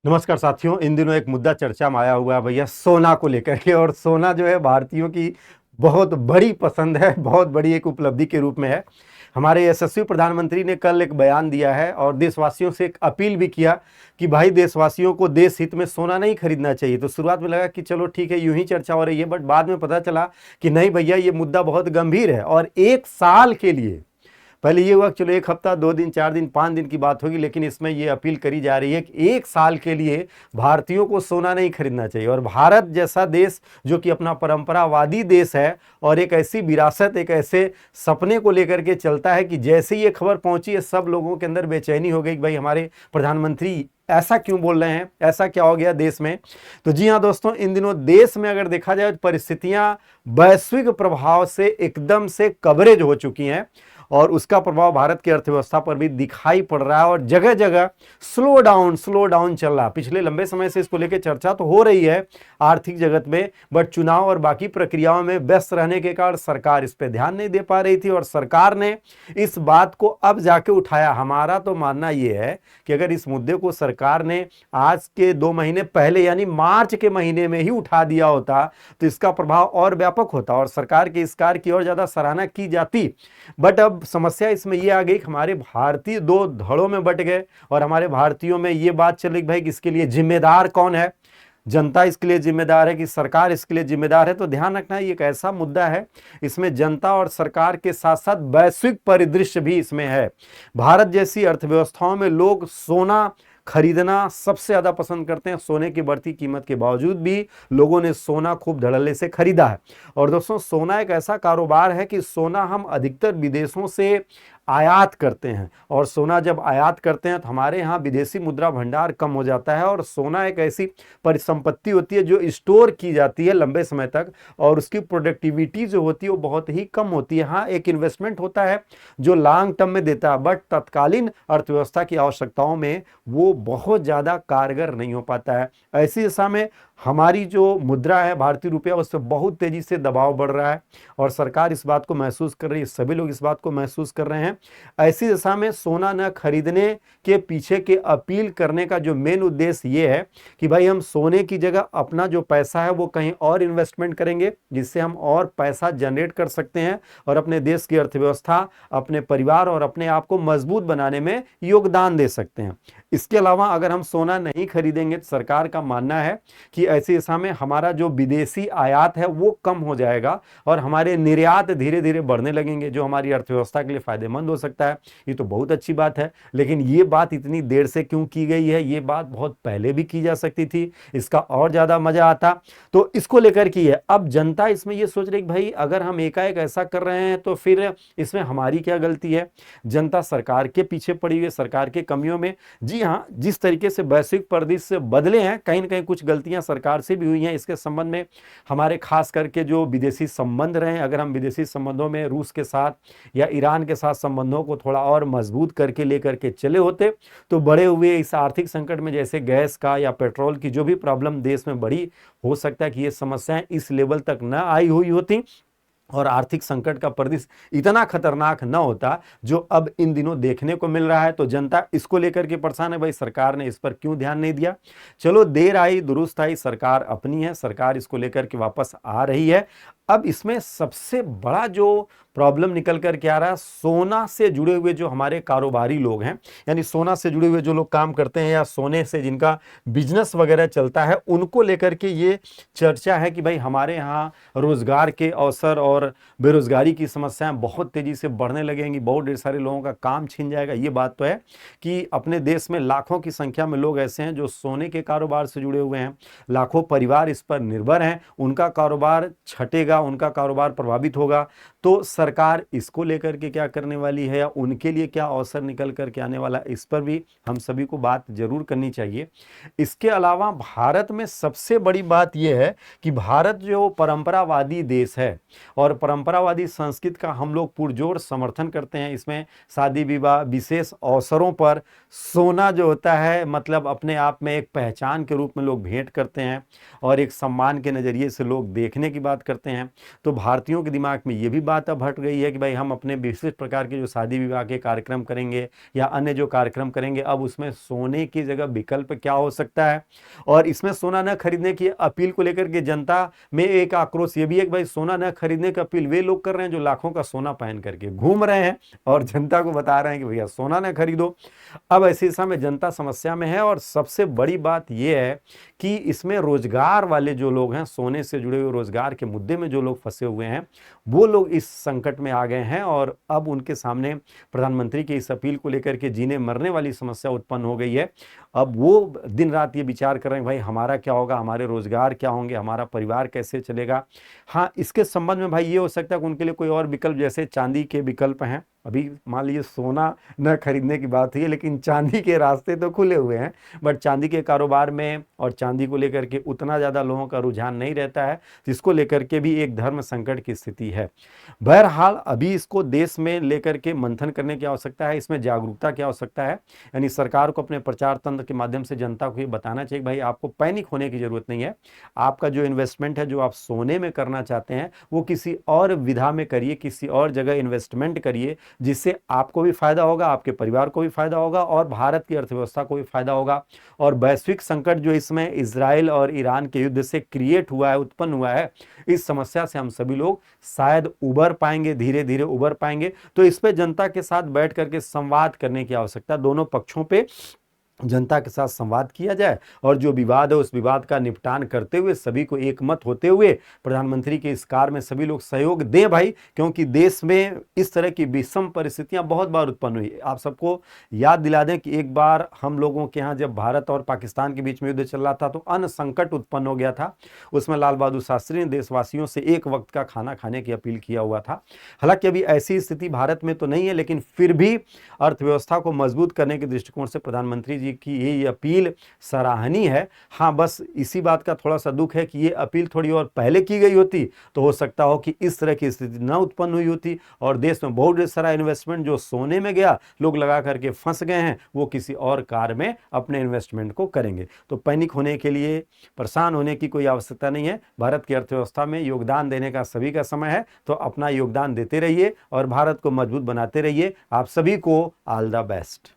नमस्कार साथियों। इन दिनों एक मुद्दा चर्चा में आया हुआ है भैया, सोना को लेकर के। और सोना जो है भारतीयों की बहुत बड़ी पसंद है, बहुत बड़ी एक उपलब्धि के रूप में है। हमारे यशस्वी प्रधानमंत्री ने कल एक बयान दिया है और देशवासियों से एक अपील भी किया कि भाई देशवासियों को देश हित में सोना नहीं खरीदना चाहिए। तो शुरुआत में लगा कि चलो ठीक है, यूं ही चर्चा हो रही है, बट बाद में पता चला कि नहीं भैया, ये मुद्दा बहुत गंभीर है। और एक साल के लिए, पहले ये हुआ चलो एक हफ्ता, 2 दिन, 4 दिन, 5 दिन की बात होगी, लेकिन इसमें ये अपील करी जा रही है कि एक साल के लिए भारतीयों को सोना नहीं खरीदना चाहिए। और भारत जैसा देश जो कि अपना परंपरावादी देश है और एक ऐसी विरासत, एक ऐसे सपने को लेकर के चलता है कि जैसे ही ये खबर पहुंची है सब लोगों के अंदर बेचैनी हो गई कि भाई हमारे प्रधानमंत्री ऐसा क्यों बोल रहे हैं, ऐसा क्या हो गया देश में। तो जी हाँ दोस्तों, इन दिनों देश में अगर देखा जाए तो परिस्थितियां वैश्विक प्रभाव से एकदम से कवरेज हो चुकी हैं और उसका प्रभाव भारत की अर्थव्यवस्था पर भी दिखाई पड़ रहा है। और जगह जगह स्लो डाउन चल रहा है। पिछले लंबे समय से इसको लेकर चर्चा तो हो रही है आर्थिक जगत में, बट चुनाव और बाकी प्रक्रियाओं में व्यस्त रहने के कारण सरकार इस पर ध्यान नहीं दे पा रही थी और सरकार ने इस बात को अब जाके उठाया। हमारा तो मानना यह है कि अगर इस मुद्दे को सरकार ने आज के 2 महीने पहले यानी मार्च के महीने में ही उठा दिया होता तो इसका प्रभाव और व्यापक होता और सरकार के इस कार्य की और ज्यादा सराहना की जाती। बट अब समस्या इसमें यह आ गई कि हमारे भारतीय दो धड़ों में बट गए और हमारे भारतीयों में यह बात चली भाई कि इसके लिए जिम्मेदार कौन है। जनता इसके लिए जिम्मेदार है कि सरकार इसके लिए जिम्मेदार है। तो ध्यान रखना, ये एक ऐसा मुद्दा है, इसमें जनता और सरकार के साथ साथ वैश्विक परिदृश्य भी इसमें है। भारत जैसी अर्थव्यवस्थाओं में लोग सोना खरीदना सबसे ज्यादा पसंद करते हैं। सोने की बढ़ती कीमत के बावजूद भी लोगों ने सोना खूब धड़ल्ले से खरीदा है। और दोस्तों, सोना एक ऐसा कारोबार है कि सोना हम अधिकतर विदेशों से आयात करते हैं और सोना जब आयात करते हैं तो हमारे यहाँ विदेशी मुद्रा भंडार कम हो जाता है। और सोना एक ऐसी परिसंपत्ति होती है जो स्टोर की जाती है लंबे समय तक और उसकी प्रोडक्टिविटी जो होती है वो बहुत ही कम होती है। हाँ, एक इन्वेस्टमेंट होता है जो लॉन्ग टर्म में देता है, बट तत्कालीन अर्थव्यवस्था की आवश्यकताओं में वो बहुत ज़्यादा कारगर नहीं हो पाता है। ऐसी दशा में हमारी जो मुद्रा है भारतीय रुपया, उस पर बहुत तेजी से दबाव बढ़ रहा है और सरकार इस बात को महसूस कर रही है, सभी लोग इस बात को महसूस कर रहे हैं। ऐसी दशा में सोना न खरीदने के पीछे के अपील करने का जो मेन उद्देश्य ये है कि भाई हम सोने की जगह अपना जो पैसा है वो कहीं और इन्वेस्टमेंट करेंगे जिससे हम और पैसा जनरेट कर सकते हैं और अपने देश की अर्थव्यवस्था, अपने परिवार और अपने आप को मजबूत बनाने में योगदान दे सकते हैं। इसके अलावा अगर हम सोना नहीं खरीदेंगे तो सरकार का मानना है कि ऐसी दशा में हमारा जो विदेशी आयात है वो कम हो जाएगा और हमारे निर्यात धीरे धीरे बढ़ने लगेंगे, जो हमारी अर्थव्यवस्था के लिए फायदेमंद हो सकता है। ये तो बहुत अच्छी बात है, लेकिन ये बात इतनी देर से क्यों की गई है? ये बात बहुत पहले भी की जा सकती थी, इसका और ज्यादा मजा आता। तो इसको लेकर की है। अब जनता इसमें ये सोच रही कि भाई अगर हम एकाएक ऐसा कर रहे हैं तो फिर इसमें हमारी क्या गलती है? जनता सरकार के पीछे पड़ी हुई है, सरकार के कमियों में। जी हाँ, जिस तरीके से वैश्विक परिदृश्य बदले हैं, कहीं ना कहीं कुछ गलतियां सरकार से भी हुई हैं। इसके संबंध में हमारे खास करके जो विदेशी संबंध रहे, अगर हम विदेशी संबंधों में रूस के साथ या ईरान के साथ संबंधों को थोड़ा और मजबूत करके लेकर के चले होते तो बड़े हुए इस आर्थिक संकट में, जैसे गैस का या पेट्रोल की जो भी प्रॉब्लम देश में बढ़ी, हो सकता है कि ये समस्याएं इस लेवल तक न आई हुई होती और आर्थिक संकट का परिदृश्य इतना खतरनाक न होता जो अब इन दिनों देखने को मिल रहा है। तो जनता इसको लेकर के परेशान है, भाई सरकार ने इस पर क्यों ध्यान नहीं दिया। चलो, देर आई दुरुस्त आई, सरकार अपनी है, सरकार इसको लेकर के वापस आ रही है। अब इसमें सबसे बड़ा जो प्रॉब्लम निकल कर के आ रहा है, सोना से जुड़े हुए जो हमारे कारोबारी लोग हैं, यानी सोना से जुड़े हुए जो लोग काम करते हैं या सोने से जिनका बिजनेस वगैरह चलता है, उनको लेकर के ये चर्चा है कि भाई हमारे यहाँ रोजगार के अवसर और बेरोजगारी की समस्याएं बहुत तेजी से बढ़ने लगेंगी, बहुत ढेर सारे लोगों का काम छीन जाएगा। ये बात तो है कि अपने देश में लाखों की संख्या में लोग ऐसे हैं जो सोने के कारोबार से जुड़े हुए हैं, लाखों परिवार इस पर निर्भर हैं, उनका कारोबार छटेगा, उनका कारोबार प्रभावित होगा। तो सरकार इसको लेकर के क्या करने वाली है या उनके लिए क्या अवसर निकल करके आने वाला, इस पर भी हम सभी को बात जरूर करनी चाहिए। इसके अलावा भारत में सबसे बड़ी बात यह है कि भारत जो परंपरावादी देश है और परंपरावादी संस्कृति का हम लोग पुरजोर समर्थन करते हैं। इसमें शादी विवाह, विशेष अवसरों पर सोना जो होता है, मतलब अपने आप में एक पहचान के रूप में लोग भेंट करते हैं और एक सम्मान के नजरिए से लोग देखने की बात करते हैं। हैं। तो भारतीयों के दिमाग में ये भी बात अब हट गई है कि भाई हम अपने विशिष्ट प्रकार के जो शादी विवाह के कार्यक्रम करेंगे या अन्य जो कार्यक्रम करेंगे, अब उसमें सोने की जगह विकल्प क्या हो सकता है। और इसमें सोना न खरीदने की अपील को लेकर के जनता में एक आक्रोश ये भी है कि भाई सोना न खरीदने की अपील वे लोग कर रहे हैं जो लाखों का सोना पहन करके घूम रहे हैं और जनता को बता रहे हैं कि भैया सोना न खरीदो। अब ऐसे समय जनता समस्या में है और सबसे बड़ी बात यह है कि इसमें रोजगार वाले जो लोग हैं, सोने से जुड़े हुए रोजगार के मुद्दे में जो लोग फंसे हुए हैं, वो लोग इस संकट में आ गए हैं और अब उनके सामने प्रधानमंत्री की इस अपील को लेकर के जीने मरने वाली समस्या उत्पन्न हो गई है। अब वो दिन रात ये विचार कर रहे हैं भाई हमारा क्या होगा, हमारे रोजगार क्या होंगे, हमारा परिवार कैसे चलेगा। हाँ, इसके संबंध में भाई ये हो सकता है कि उनके लिए कोई और विकल्प जैसे चांदी के विकल्प हैं। अभी मान लीजिए सोना न खरीदने की बात हुई है लेकिन चांदी के रास्ते तो खुले हुए हैं, बट चांदी के कारोबार में और चांदी को लेकर के उतना ज़्यादा लोगों का रुझान नहीं रहता है, जिसको लेकर के भी एक धर्म संकट की स्थिति है। बहरहाल अभी इसको देश में लेकर के मंथन करने की आवश्यकता है, इसमें जागरूकता की आवश्यकता है। यानी सरकार को अपने प्रचार तंत्र के माध्यम से जनता को ये बताना चाहिए भाई आपको पैनिक होने की जरूरत नहीं है। आपका जो इन्वेस्टमेंट है, जो आप सोने में करना चाहते हैं, वो किसी और विधा में करिए, किसी और जगह इन्वेस्टमेंट करिए, जिससे आपको भी फायदा होगा, आपके परिवार को भी फायदा होगा और भारत की अर्थव्यवस्था को भी फायदा होगा। और वैश्विक संकट जो इसमें इजराइल और ईरान के युद्ध से क्रिएट हुआ है, उत्पन्न हुआ है, इस समस्या से हम सभी लोग शायद उबर पाएंगे, धीरे धीरे उबर पाएंगे। तो इस पे जनता के साथ बैठ करके संवाद करने की आवश्यकता, दोनों पक्षों पे जनता के साथ संवाद किया जाए और जो विवाद है उस विवाद का निपटान करते हुए सभी को एकमत होते हुए प्रधानमंत्री के इस कार्य में सभी लोग सहयोग दें भाई, क्योंकि देश में इस तरह की विषम परिस्थितियां बहुत बार उत्पन्न हुई। आप सबको याद दिला दें कि एक बार हम लोगों के यहाँ जब भारत और पाकिस्तान के बीच में युद्ध चल रहा था तो अन्न संकट उत्पन्न हो गया था। उसमें लाल बहादुर शास्त्री ने देशवासियों से एक वक्त का खाना खाने की अपील किया हुआ था। हालांकि अभी ऐसी स्थिति भारत में तो नहीं है, लेकिन फिर भी अर्थव्यवस्था को मजबूत करने के दृष्टिकोण से प्रधानमंत्री जी की ये अपील सराहनीय है। हाँ, बस इसी बात का थोड़ा सा दुख है कि ये अपील थोड़ी और पहले की गई होती तो हो सकता हो कि इस तरह की स्थिति न उत्पन्न हुई होती और देश में बहुत सारा इन्वेस्टमेंट जो सोने में गया, लोग लगा करके फंस गए हैं, वो किसी और कार में अपने इन्वेस्टमेंट को करेंगे। तो पैनिक होने के लिए, परेशान होने की कोई आवश्यकता नहीं है। भारत की अर्थव्यवस्था में योगदान देने का सभी का समय है, तो अपना योगदान देते रहिए और भारत को मजबूत बनाते रहिए। आप सभी को ऑल द बेस्ट।